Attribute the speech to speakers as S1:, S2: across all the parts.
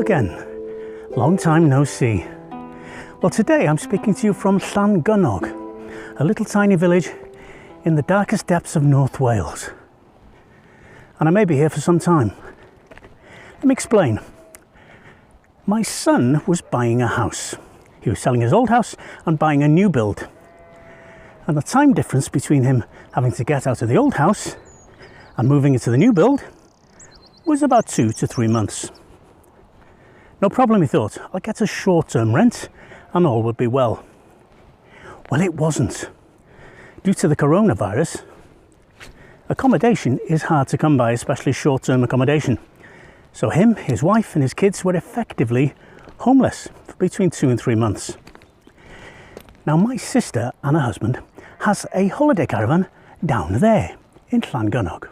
S1: again. Long time no see. Well, today I'm speaking to you from Llangynog, a little tiny village in the darkest depths of North Wales. And I may be here for some time. Let me explain. My son was buying a house. He was selling his old house and buying a new build. And the time difference between him having to get out of the old house and moving into the new build was about 2 to 3 months. No problem, he thought. I'll get a short-term rent and all would be well. Well, it wasn't. Due to the coronavirus, accommodation is hard to come by, especially short-term accommodation. So him, his wife and his kids were effectively homeless for between 2 and 3 months. Now, my sister and her husband has a holiday caravan down there in Llangynog.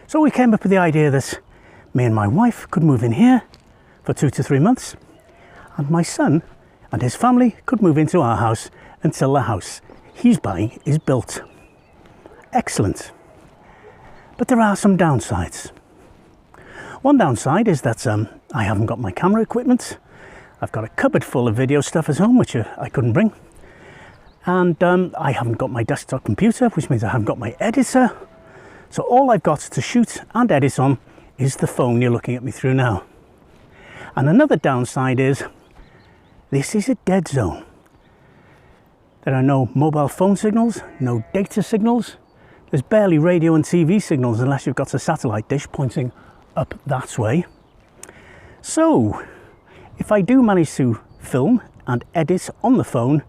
S1: So we came up with the idea that me and my wife could move in here for 2 to 3 months, and my son and his family could move into our house until the house he's buying is built. Excellent. But there are some downsides. One downside is that I haven't got my camera equipment. I've got a cupboard full of video stuff at home which I couldn't bring, and I haven't got my desktop computer, which means I haven't got my editor. So all I've got to shoot and edit on is the phone you're looking at me through now. And another downside is this is a dead zone. There are no mobile phone signals, no data signals. There's barely radio and TV signals unless you've got a satellite dish pointing up that way. So if I do manage to film and edit on the phone,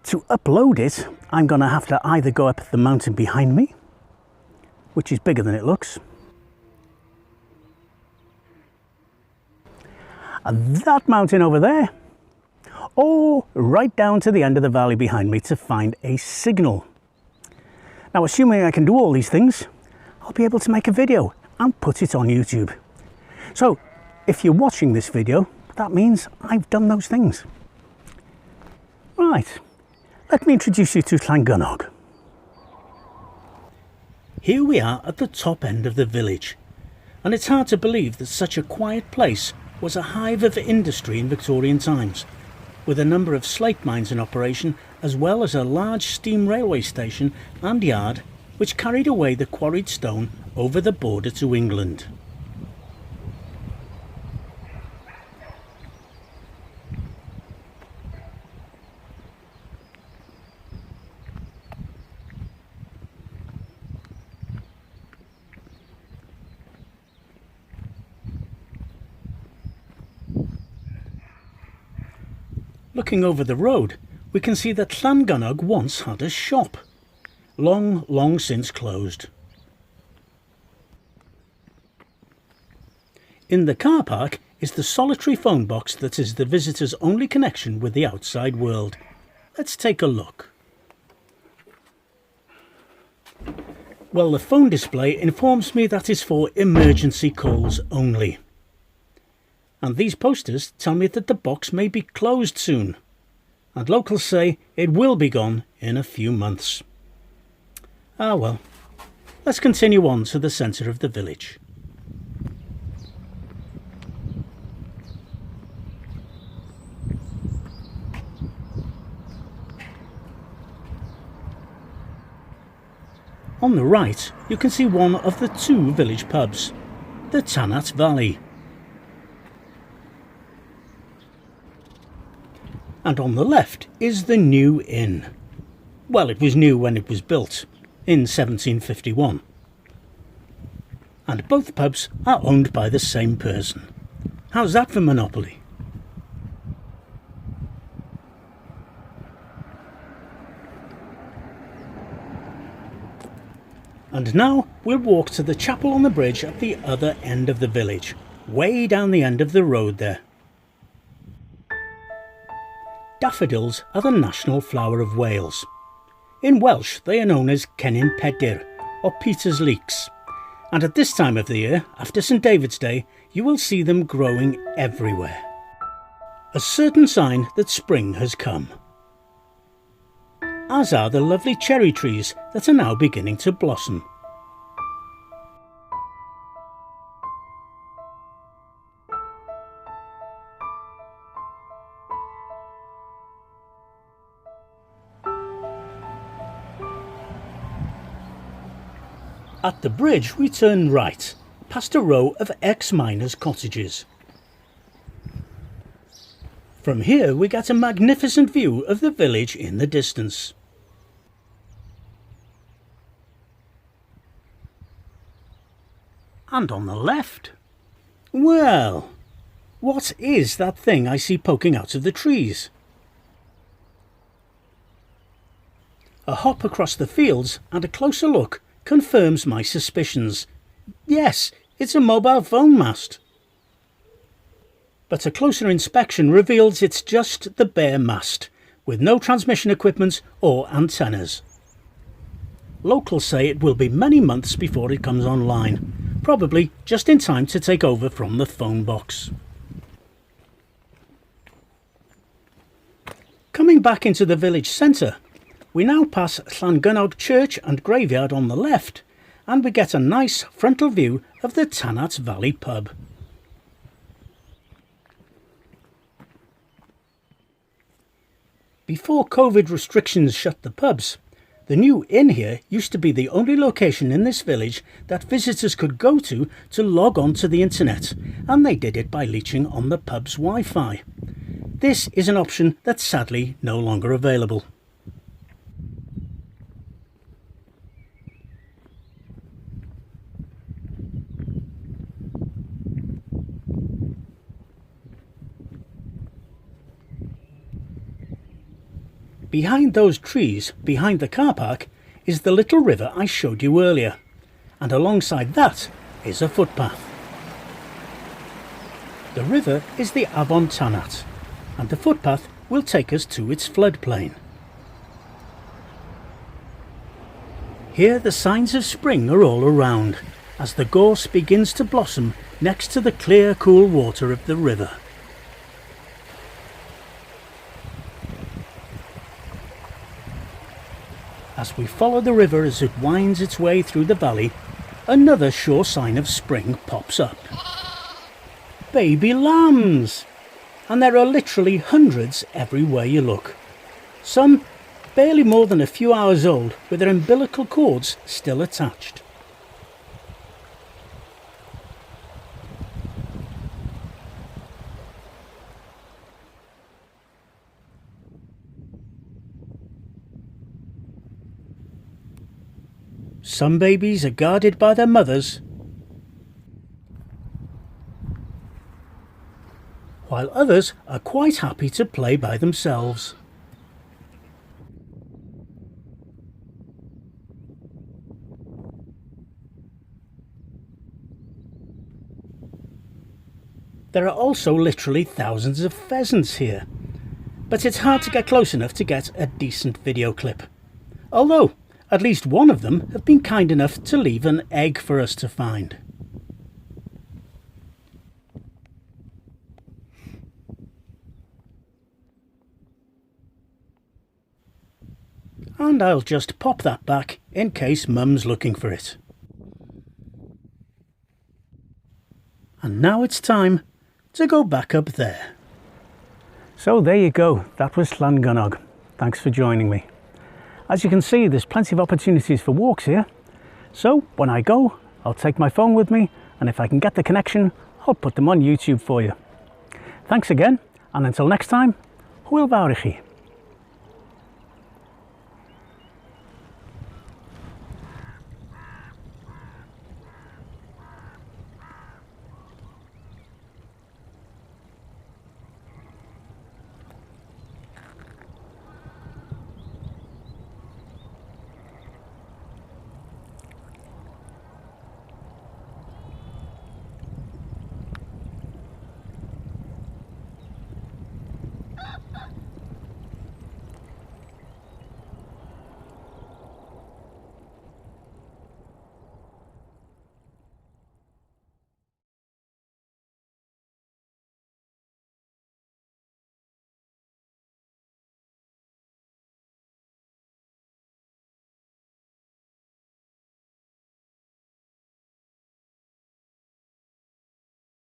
S1: to upload it, I'm going to have to either go up the mountain behind me, which is bigger than it looks, and that mountain over there, or right down to the end of the valley behind me to find a signal. Now, assuming I can do all these things, I'll be able to make a video and put it on YouTube. So if you're watching this video, that means I've done those things. Right, let me introduce you to Llangynog. Here we are at the top end of the village, and it's hard to believe that such a quiet place was a hive of industry in Victorian times, with a number of slate mines in operation, as well as a large steam railway station and yard which carried away the quarried stone over the border to England. Looking over the road, we can see that Llangynog once had a shop, long since closed. In the car park is the solitary phone box that is the visitor's only connection with the outside world. Let's take a look. Well, the phone display informs me that it's for emergency calls only. And these posters tell me that the box may be closed soon, and locals say it will be gone in a few months. Ah well, let's continue on to the centre of the village. On the right, you can see one of the 2 village pubs, the Tanat Valley. And on the left is the new inn. Well, it was new when it was built, in 1751. And both pubs are owned by the same person. How's that for monopoly? And now we'll walk to the chapel on the bridge at the other end of the village, way down the end of the road there. Daffodils are the national flower of Wales. In Welsh, they are known as Cennin Pedyr, or Peter's Leeks, and at this time of the year, after St David's Day, you will see them growing everywhere. A certain sign that spring has come. As are the lovely cherry trees that are now beginning to blossom. At the bridge we turn right, past a row of ex-miners' cottages. From here we get a magnificent view of the village in the distance. And on the left, well, what is that thing I see poking out of the trees? A hop across the fields and a closer look confirms my suspicions. Yes, it's a mobile phone mast. But a closer inspection reveals it's just the bare mast, with no transmission equipment or antennas. Locals say it will be many months before it comes online, probably just in time to take over from the phone box. Coming back into the village centre, we now pass Llangynog church and graveyard on the left, and we get a nice frontal view of the Tanat Valley pub. Before COVID restrictions shut the pubs, the new inn here used to be the only location in this village that visitors could go to log on to the internet, and they did it by leeching on the pub's Wi-Fi. This is an option that's sadly no longer available. Behind those trees, behind the car park, is the little river I showed you earlier, and alongside that is a footpath. The river is the Afon Tanat, and the footpath will take us to its floodplain. Here the signs of spring are all around, as the gorse begins to blossom next to the clear, cool water of the river. As we follow the river as it winds its way through the valley, another sure sign of spring pops up. Baby lambs! And there are literally hundreds everywhere you look. Some barely more than a few hours old, with their umbilical cords still attached. Some babies are guarded by their mothers, while others are quite happy to play by themselves. There are also literally thousands of pheasants here, but it's hard to get close enough to get a decent video clip. Although, at least one of them have been kind enough to leave an egg for us to find. And I'll just pop that back in case Mum's looking for it. And now it's time to go back up there. So there you go, that was Llangynog. Thanks for joining me. As you can see, there's plenty of opportunities for walks here. So when I go, I'll take my phone with me, and if I can get the connection, I'll put them on YouTube for you. Thanks again, and until next time, hwyl fawr i chi.